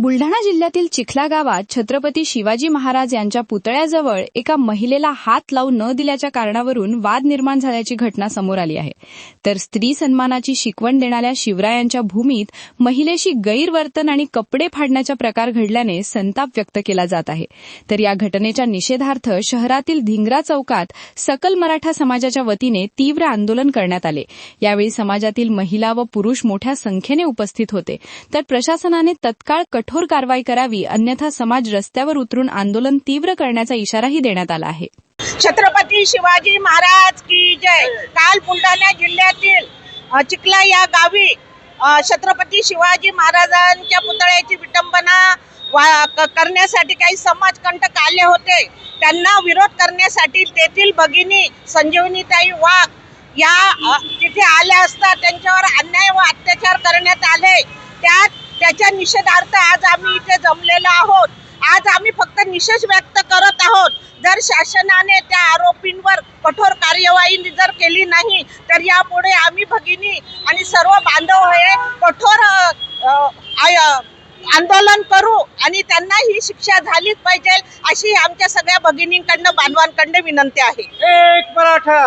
बुलढाणा जिल्ह्यातील चिखला गावात छत्रपती शिवाजी महाराज यांच्या पुतळ्याजवळ एका महिलेला हात लावू न दिल्याच्या कारणावरून वाद निर्माण झाल्याची घटना समोर आली आहे. तर स्त्री सन्मानाची शिकवण देणाऱ्या शिवरायांच्या भूमीत महिलेशी गैरवर्तन आणि कपडे फाडण्याचा प्रकार घडल्याने संताप व्यक्त केला जात आहे. तर या घटनेच्या निषेधार्थ शहरातील धिंगरा चौकात सकल मराठा समाजाच्या वतीने तीव्र आंदोलन करण्यात आले. यावेळी समाजातील महिला व पुरुष मोठ्या संख्येने उपस्थित होते. तर प्रशासनाने तत्काळ कठोर कारवाई करावी, अन्यथा समाज रस्त्यावर उतरून आंदोलन तीव्र करण्याचा इशाराही देण्यात आला आहे. छत्रपती शिवाजी महाराज की जय. काल बुलढाणा जिल्ह्यातील चिखला या गावी छत्रपती शिवाजी महाराजांच्या पुतळ्याची विटंबना करण्यासाठी काही समाजकंटक आले होते. त्यांना विरोध करण्यासाठी तेथील भगिनी संजीवनीताई वाघ या तिथे आल्या असता त्यांच्यावर अन्याय व अत्याचार करण्यात आले. त्याच्या निषेधार्थ आज आम्ही इथे जमलेलो आहोत. आज आम्ही फक्त निषेध व्यक्त करत आहोत. जर शासनाने त्या आरोपींवर कठोर कार्यवाही जर केली नाही तर यापुढे आम्ही भगिनी आणि सर्व बांधव हे कठोर आंदोलन करू आणि त्यांना ही शिक्षा झालीच पाहिजे अशी आमच्या सगळ्या भगिनींकडनं बांधवांकडनं विनंती आहे. एक मराठा.